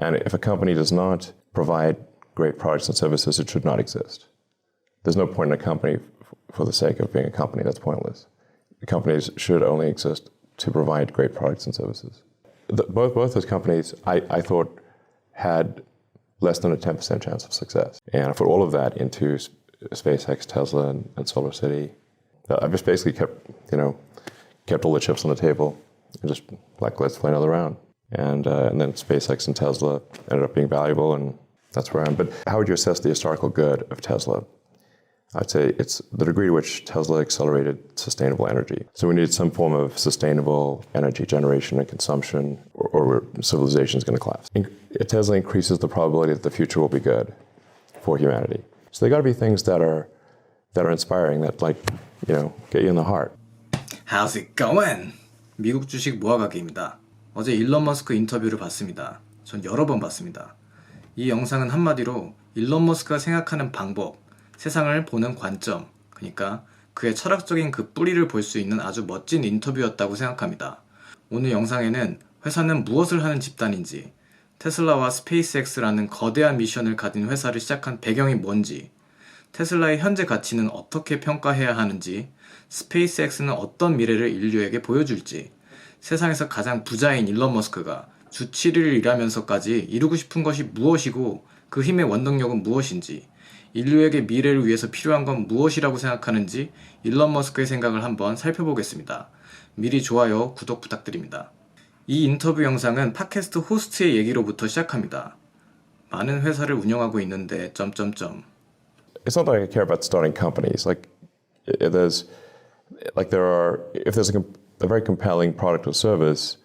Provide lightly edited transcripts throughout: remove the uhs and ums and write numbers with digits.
And if a company does not provide great products and services, it should not exist. There's no point in a company for the sake of being a company. That's pointless. Companies should only exist to provide great products and services. Both those companies, I thought, had less than a 10% chance of success. And I put all of that into SpaceX, Tesla, and Solar City. I just basically kept all the chips on the table and just like, let's play another round. And then SpaceX and Tesla ended up being valuable, and that's where I am. But how would you assess the historical good of Tesla? I'd say it's the degree to which Tesla accelerated sustainable energy. So we needed some form of sustainable energy generation and consumption, or civilization is going to collapse. Tesla increases the probability that the future will be good for humanity. So they got to be things that are inspiring, that get you in the heart. How's it going? 미국 주식 모아가기입니다. 어제 일론 머스크 인터뷰를 봤습니다. 전 여러 번 봤습니다. 이 영상은 한마디로 일론 머스크가 생각하는 방법, 세상을 보는 관점, 그러니까 그의 철학적인 그 뿌리를 볼 수 있는 아주 멋진 인터뷰였다고 생각합니다. 오늘 영상에는 회사는 무엇을 하는 집단인지, 테슬라와 스페이스X라는 거대한 미션을 가진 회사를 시작한 배경이 뭔지, 테슬라의 현재 가치는 어떻게 평가해야 하는지, 스페이스X는 어떤 미래를 인류에게 보여줄지, 세상에서 가장 부자인 일론 머스크가 주 7일 일하면서까지 이루고 싶은 것이 무엇이고 그 힘의 원동력은 무엇인지, 인류에게 미래를 위해서 필요한 건 무엇이라고 생각하는지 일론 머스크의 생각을 한번 살펴보겠습니다. 미리 좋아요, 구독 부탁드립니다. 이 인터뷰 영상은 팟캐스트 호스트의 얘기로부터 시작합니다. 많은 회사를 운영하고 있는데... It's not that I care about starting companies. If there's a very compelling product or service,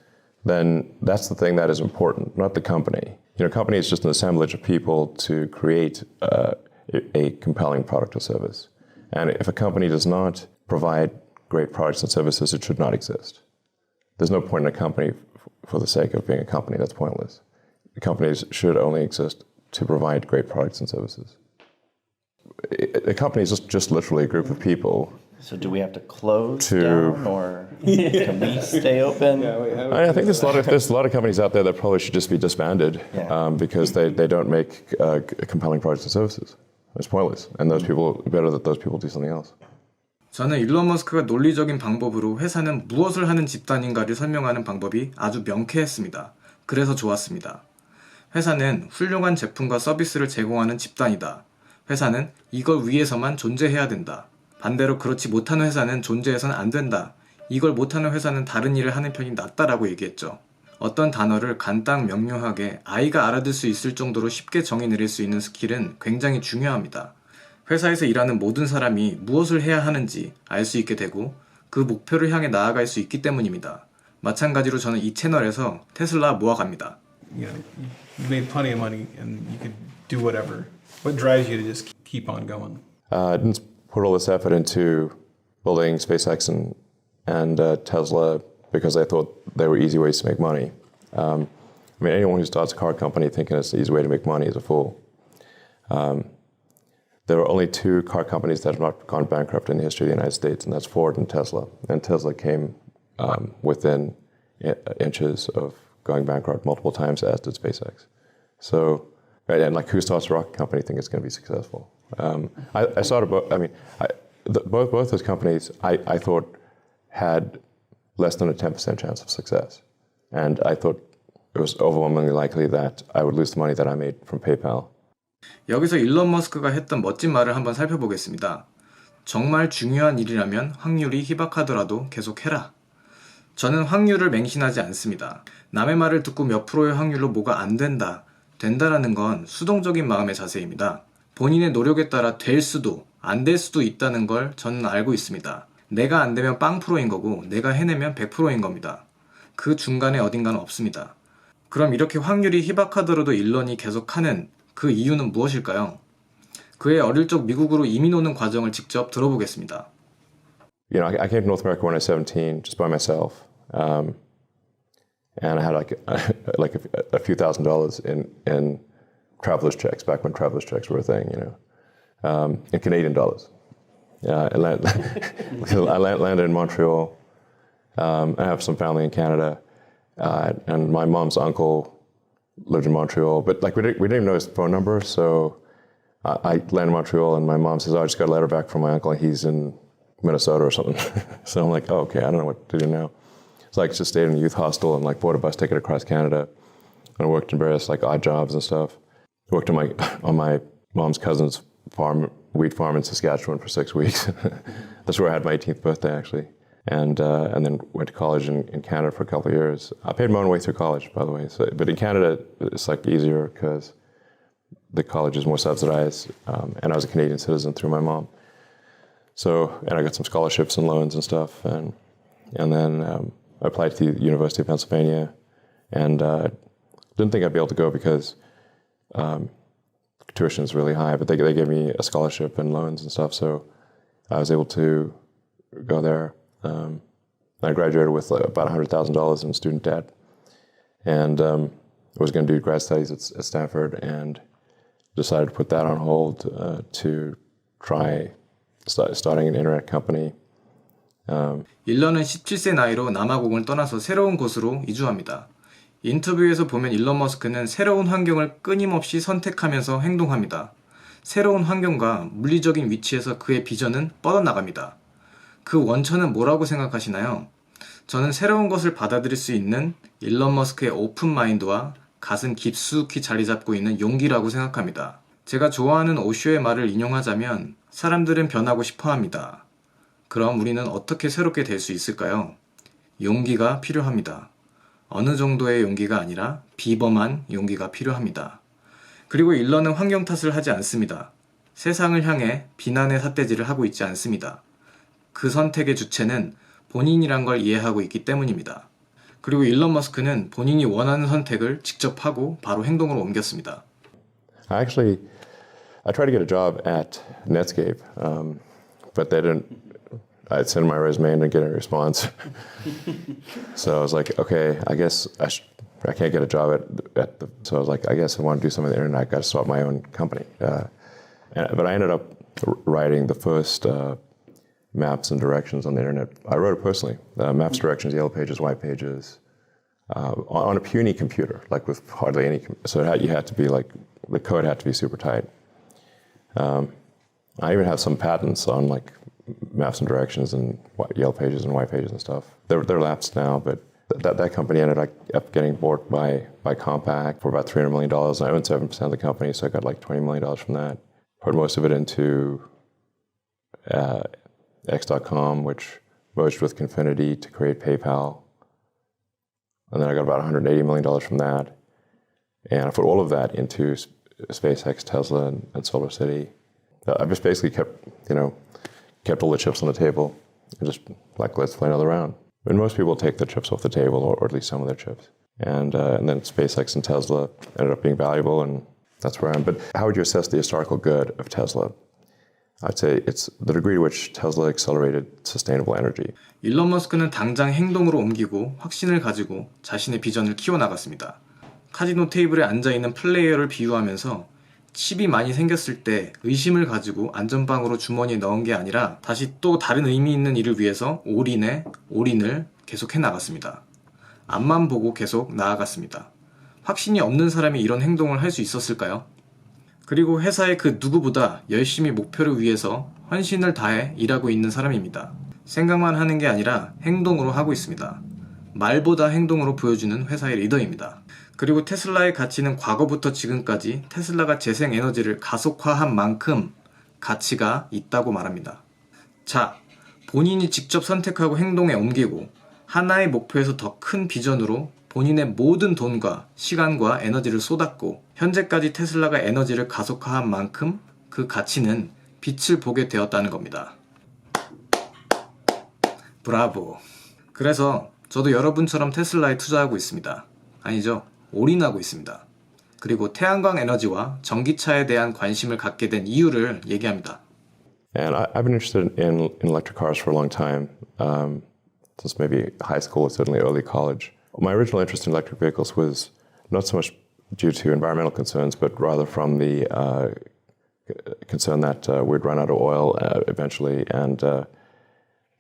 then that's the thing that is important, not the company. Company is just an assemblage of people to create a compelling product or service. And if a company does not provide great products and services, it should not exist. There's no point in a company for the sake of being a company. That's pointless. Companies should only exist to provide great products and services. A company is just literally a group of people. So do we have to close down, or can we stay open? I think there's a lot of companies out there that probably should just be disbanded because they don't make compelling products and services. It's pointless, and better that those people do something else. 저는 일론 머스크가 논리적인 방법으로 회사는 무엇을 하는 집단인가를 설명하는 방법이 아주 명쾌했습니다. 그래서 좋았습니다. 회사는 훌륭한 제품과 서비스를 제공하는 집단이다. 회사는 이걸 위해서만 존재해야 된다. 반대로 그렇지 못하는 회사는 존재해서는 안 된다. 이걸 못하는 회사는 다른 일을 하는 편이 낫다라고 얘기했죠. 어떤 단어를 간단 명료하게 아이가 알아들 수 있을 정도로 쉽게 정의 내릴 수 있는 스킬은 굉장히 중요합니다. 회사에서 일하는 모든 사람이 무엇을 해야 하는지 알 수 있게 되고 그 목표를 향해 나아갈 수 있기 때문입니다. 마찬가지로 저는 이 채널에서 테슬라 모아갑니다. You made plenty of money and you could do whatever. What drives you to just keep on going? I didn't put all this effort into building SpaceX and Tesla because I thought they were easy ways to make money. Anyone who starts a car company thinking it's an easy way to make money is a fool. There are only two car companies that have not gone bankrupt in the history of the United States, and that's Ford and Tesla. And Tesla came within inches of going bankrupt multiple times, as did SpaceX. So, right, and who starts a rocket company think it's going to be successful? I started both those companies I thought had less than a 10% chance of success. And I thought it was overwhelmingly likely that I would lose the money that I made from PayPal. 여기서 일론 머스크가 했던 멋진 말을 한번 살펴보겠습니다. 정말 중요한 일이라면 확률이 희박하더라도 계속해라. 저는 확률을 맹신하지 않습니다. 남의 말을 듣고 몇 프로의 확률로 뭐가 안 된다, 된다라는 건 수동적인 마음의 자세입니다. 본인의 노력에 따라 될 수도 안 될 수도 있다는 걸 저는 알고 있습니다. 내가 안 되면 0%인 거고 내가 해내면 100%인 겁니다. 그 중간에 어딘가는 없습니다. 그럼 이렇게 확률이 희박하더라도 일론이 계속하는 그 이유는 무엇일까요? 그의 어릴 적 미국으로 이민 오는 과정을 직접 들어보겠습니다. I came to North America when I was 17, just by myself, and I had a few $1,000s in traveler's checks back when traveler's checks were a thing, in Canadian dollars. I landed in Montreal. I have some family in Canada, and my mom's uncle lived in Montreal, but like we didn't even know his phone number. So I landed in Montreal, and my mom says, "Oh, I just got a letter back from my uncle, and he's in Minnesota or something." So I'm like, "Oh, okay, I don't know what to do now." So I just stayed in a youth hostel and like bought a bus ticket across Canada, and I worked in various like odd jobs and stuff. I worked on my mom's cousin's farm, wheat farm in Saskatchewan for 6 weeks. That's where I had my 18th birthday, actually. And then went to college in Canada for a couple of years. I paid my own way through college, by the way. So, but in Canada, it's like easier because the college is more subsidized, and I was a Canadian citizen through my mom. So, and I got some scholarships and loans and stuff, and then I applied to the University of Pennsylvania, and didn't think I'd be able to go because tuition is really high, but they gave me a scholarship and loans and stuff, so I was able to go there. I graduated with about $100,000 in student debt, and I was going to do grad studies at Stanford, and decided to put that on hold to try starting an internet company. 일런은 17세 나이로 남아공을 떠나서 새로운 곳으로 이주합니다. 인터뷰에서 보면 일론 머스크는 새로운 환경을 끊임없이 선택하면서 행동합니다. 새로운 환경과 물리적인 위치에서 그의 비전은 뻗어나갑니다. 그 원천은 뭐라고 생각하시나요? 저는 새로운 것을 받아들일 수 있는 일론 머스크의 오픈 마인드와 가슴 깊숙이 자리 잡고 있는 용기라고 생각합니다. 제가 좋아하는 오쇼의 말을 인용하자면 사람들은 변하고 싶어 합니다. 그럼 우리는 어떻게 새롭게 될 수 있을까요? 용기가 필요합니다. 어느 정도의 용기가 아니라 비범한 용기가 필요합니다. 그리고 일런은 환경 탓을 하지 않습니다. 세상을 향해 비난의 삿대질을 하고 있지 않습니다. 그 선택의 주체는 본인이란 걸 이해하고 있기 때문입니다. 그리고 일론 머스크는 본인이 원하는 선택을 직접 하고 바로 행동으로 옮겼습니다. I tried to get a job at Netscape, but they didn't. I sent my resume and didn't get any response. So I was like, okay, I guess I can't get a job so I was like, I guess I want to do something on the internet. I got to start my own company. But I ended up writing the first maps and directions on the internet. I wrote it personally. Maps, directions, yellow pages, white pages, on a puny computer, like with hardly any. So you had to be like, the code had to be super tight. I even have some patents on like maps and directions and yellow pages and white pages and stuff. They're lapsed now, but that company ended up getting bought by Compaq for about $300 million. And I own 7% of the company, so I got like $20 million from that. Put most of it into X.com, which merged with Confinity to create PayPal. And then I got about $180 million from that. And I put all of that into SpaceX, Tesla, and SolarCity. I just basically kept all the chips on the table and just like, let's play another round. And most people take the chips off the table, or at least some of their chips. And then SpaceX and Tesla ended up being valuable, and that's where I am. But how would you assess the historical good of Tesla? I'd say it's the degree to which Tesla accelerated sustainable energy. 일론 머스크는 당장 행동으로 옮기고 확신을 가지고 자신의 비전을 키워나갔습니다. 카지노 테이블에 앉아있는 플레이어를 비유하면서 칩이 많이 생겼을 때 의심을 가지고 안전방으로 주머니에 넣은 게 아니라 다시 또 다른 의미 있는 일을 위해서 올인을 계속해 나갔습니다. 앞만 보고 계속 나아갔습니다. 확신이 없는 사람이 이런 행동을 할 수 있었을까요? 그리고 회사의 그 누구보다 열심히 목표를 위해서 헌신을 다해 일하고 있는 사람입니다. 생각만 하는 게 아니라 행동으로 하고 있습니다. 말보다 행동으로 보여주는 회사의 리더입니다. 그리고 테슬라의 가치는 과거부터 지금까지 테슬라가 재생에너지를 가속화한 만큼 가치가 있다고 말합니다. 자, 본인이 직접 선택하고 행동에 옮기고 하나의 목표에서 더 큰 비전으로 본인의 모든 돈과 시간과 에너지를 쏟았고 현재까지 테슬라가 에너지를 가속화한 만큼 그 가치는 빛을 보게 되었다는 겁니다. 브라보. 그래서 저도 여러분처럼 테슬라에 투자하고 있습니다. 아니죠. 올인하고 있습니다. 그리고 태양광 에너지와 전기차에 대한 관심을 갖게 된 이유를 얘기합니다. And I've been interested in electric cars for a long time, since maybe high school, certainly early college. My original interest in electric vehicles was not so much due to environmental concerns, but rather from the concern that we'd run out of oil eventually, and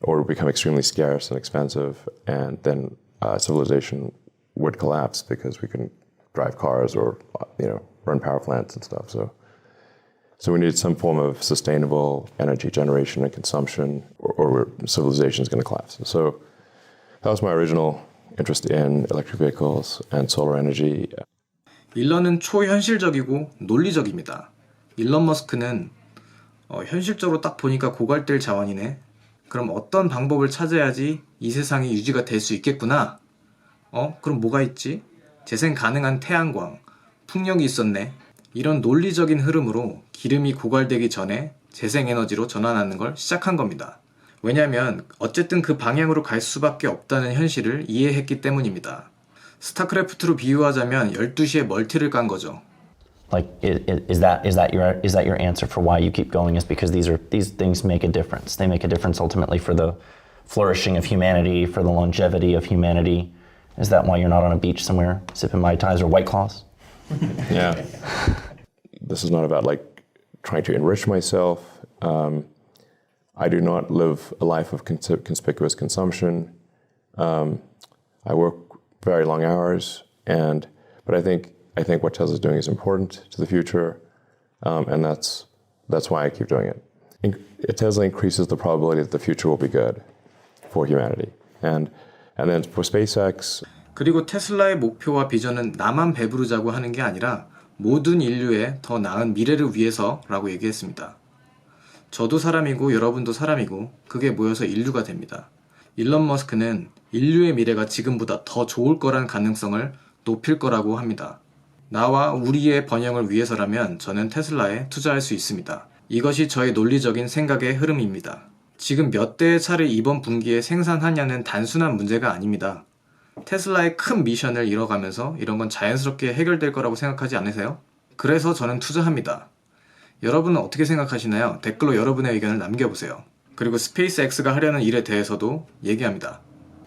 or would become extremely scarce and expensive, and then civilization would collapse because we couldn't drive cars or run power plants and stuff. So we need some form of sustainable energy generation and consumption, or civilization is going to collapse. So that was my original interest in electric vehicles and solar energy. 일런은 초현실적이고 논리적입니다. 일론 머스크는 현실적으로 딱 보니까 고갈될 자원이네. 그럼 어떤 방법을 찾아야지 이 세상이 유지가 될 수 있겠구나. 그럼 뭐가 있지? 재생 가능한 태양광, 풍력이 있었네. 이런 논리적인 흐름으로 기름이 고갈되기 전에 재생에너지로 전환하는 걸 시작한 겁니다. 왜냐하면 어쨌든 그 방향으로 갈 수밖에 없다는 현실을 이해했기 때문입니다. 스타크래프트로 비유하자면 12시에 멀티를 깐 거죠. Like, is that your answer for why you keep going? Is because these things make a difference. They make a difference ultimately for the flourishing of humanity, for the longevity of humanity. Is that why you're not on a beach somewhere sipping Mai Tais or White Claws? Yeah. This is not about trying to enrich myself. I do not live a life of conspicuous consumption. I work very long hours, but I think what Tesla's doing is important to the future, and that's why I keep doing it. Tesla increases the probability that the future will be good for humanity, and then for SpaceX. 그리고 테슬라의 목표와 비전은 나만 배부르자고 하는 게 아니라 모든 인류의 더 나은 미래를 위해서라고 얘기했습니다. 저도 사람이고 여러분도 사람이고 그게 모여서 인류가 됩니다. 일론 머스크는 인류의 미래가 지금보다 더 좋을 거란 가능성을 높일 거라고 합니다. 나와 우리의 번영을 위해서라면 저는 테슬라에 투자할 수 있습니다. 이것이 저의 논리적인 생각의 흐름입니다. 지금 몇 대의 차를 이번 분기에 생산하냐는 단순한 문제가 아닙니다. 테슬라의 큰 미션을 이뤄가면서 이런 건 자연스럽게 해결될 거라고 생각하지 않으세요? 그래서 저는 투자합니다. 여러분은 어떻게 생각하시나요? 댓글로 여러분의 의견을 남겨보세요. 그리고 스페이스X가 하려는 일에 대해서도 얘기합니다.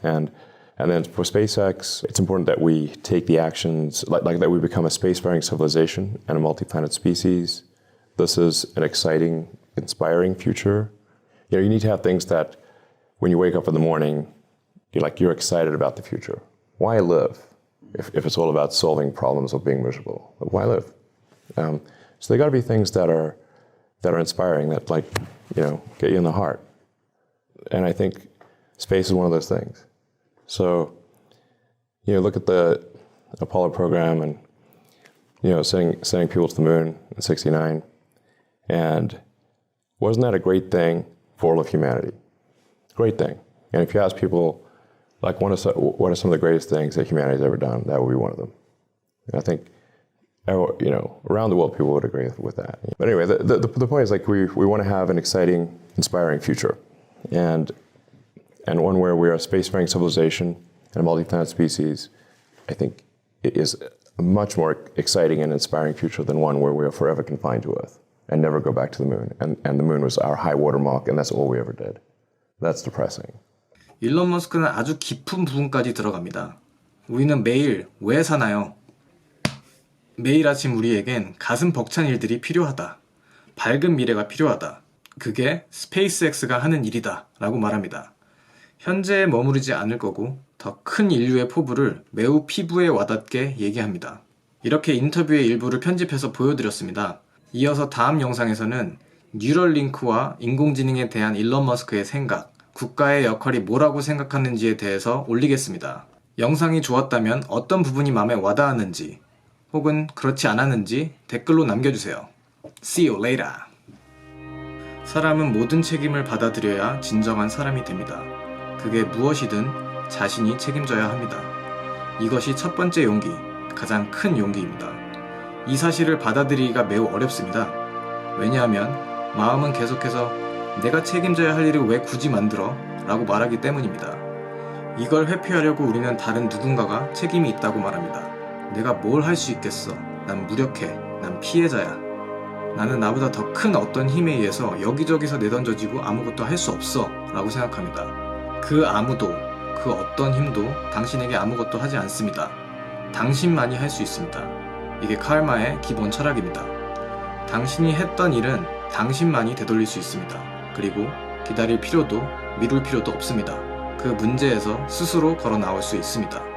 And then for SpaceX, it's important that we take the actions, like that we become a spacefaring civilization and a multi-planet species. This is an exciting, inspiring future. You need to have things that when you wake up in the morning, you're excited about the future. Why live if it's all about solving problems or being miserable? Why live? So they got to be things that are inspiring, that get you in the heart. And I think space is one of those things. So, look at the Apollo program and, sending people to the moon in '69. And wasn't that a great thing for all of humanity? Great thing. And if you ask people, what are some of the greatest things that humanity's ever done, that would be one of them. And I think, around the world, people would agree with that. But anyway, the point is, we want to have an exciting, inspiring future. And one where we are a spacefaring civilization and a multi-planet species, I think it is a much more exciting and inspiring future than one where we are forever confined to Earth and never go back to the moon. And the moon was our high water mark, and that's all we ever did. That's depressing. 일론 머스크는 아주 깊은 부분까지 들어갑니다. 우리는 매일 왜 사나요? 매일 아침 우리에겐 가슴 벅찬 일들이 필요하다. 밝은 미래가 필요하다. 그게 스페이스X가 하는 일이다 라고 말합니다. 현재에 머무르지 않을 거고 더 큰 인류의 포부를 매우 피부에 와닿게 얘기합니다. 이렇게 인터뷰의 일부를 편집해서 보여드렸습니다. 이어서 다음 영상에서는 뉴럴링크와 인공지능에 대한 일론 머스크의 생각, 국가의 역할이 뭐라고 생각하는지에 대해서 올리겠습니다. 영상이 좋았다면 어떤 부분이 마음에 와닿았는지 혹은 그렇지 않았는지 댓글로 남겨주세요. See you later. 사람은 모든 책임을 받아들여야 진정한 사람이 됩니다. 그게 무엇이든 자신이 책임져야 합니다. 이것이 첫 번째 용기, 가장 큰 용기입니다. 이 사실을 받아들이기가 매우 어렵습니다. 왜냐하면 마음은 계속해서 내가 책임져야 할 일을 왜 굳이 만들어? 라고 말하기 때문입니다. 이걸 회피하려고 우리는 다른 누군가가 책임이 있다고 말합니다. 내가 뭘 할 수 있겠어? 난 무력해. 난 피해자야. 나는 나보다 더 큰 어떤 힘에 의해서 여기저기서 내던져지고 아무것도 할 수 없어 라고 생각합니다. 그 아무도, 그 어떤 힘도 당신에게 아무것도 하지 않습니다. 당신만이 할 수 있습니다. 이게 카르마의 기본 철학입니다. 당신이 했던 일은 당신만이 되돌릴 수 있습니다. 그리고 기다릴 필요도 미룰 필요도 없습니다. 그 문제에서 스스로 걸어 나올 수 있습니다.